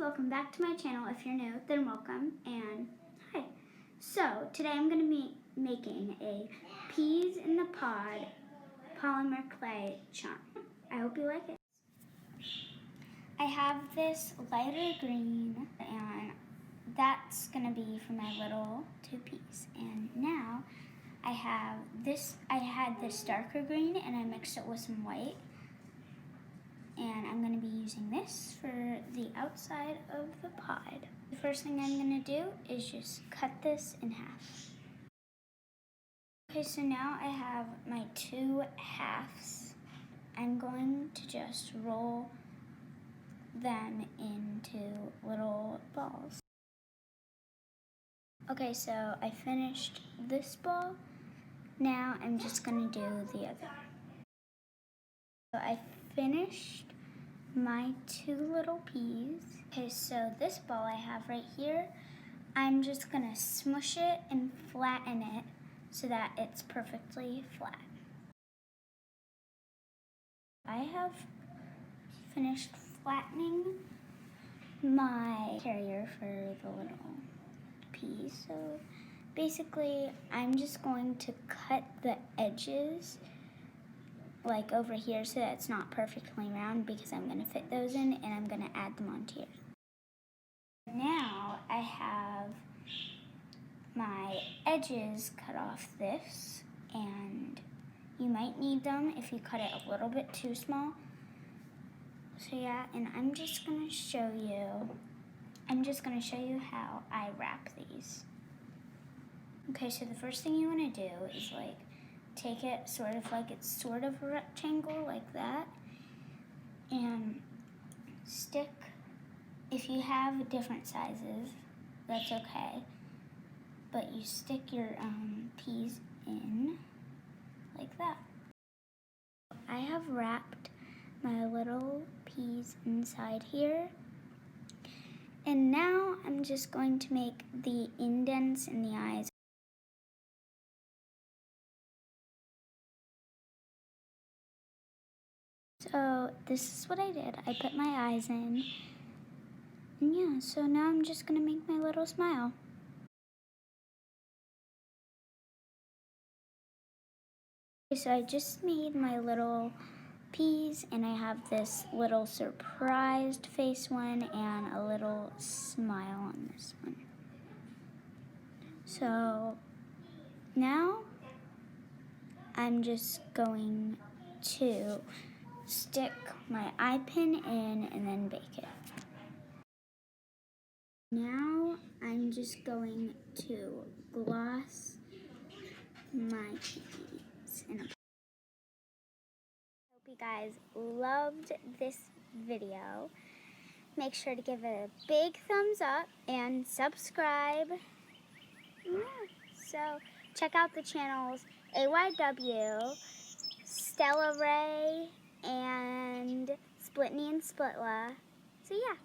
welcome back to my channel. If you're new, then welcome, and hi. So, today I'm going to be making a peas in the pod polymer clay charm. I hope you like it. I have this lighter green, and that's going to be for my little two peas. And now I had this darker green, and I mixed it with some white. And I'm going to be using this for the outside of the pod. The first thing I'm going to do is just cut this in half. Okay, so now I have my two halves. I'm going to just roll them into little balls. Okay, so I finished this ball. Now I'm just going to do the other. So I finished my two little peas. Okay, so this ball I have right here, I'm just gonna smush it and flatten it so that it's perfectly flat. I have finished flattening my carrier for the little peas. So basically, I'm just going to cut the edges like over here so that it's not perfectly round, because I'm going to fit those in and I'm going to add them onto here. Now I have my edges cut off this, and you might need them if you cut it a little bit too small. So yeah, and I'm just going to show you how I wrap these. Okay, so the first thing you want to do is take it sort of like it's sort of a rectangle like that, and stick, if you have different sizes, that's okay, but you stick your peas in like that. I have wrapped my little peas inside here, and now I'm just going to make the indents in the eyes. So this is what I did. I put my eyes in, and yeah, so now I'm just gonna make my little smile. Okay, so I just made my little peas, and I have this little surprised face one and a little smile on this one. So now I'm just going to stick my eye pin in and then bake it. Now I'm just going to gloss my peas in a Hope you guys loved this video. Make sure to give it a big thumbs up and subscribe. Yeah. So check out the channels AYW, Stellarae, and Splitney and Splitla. So yeah.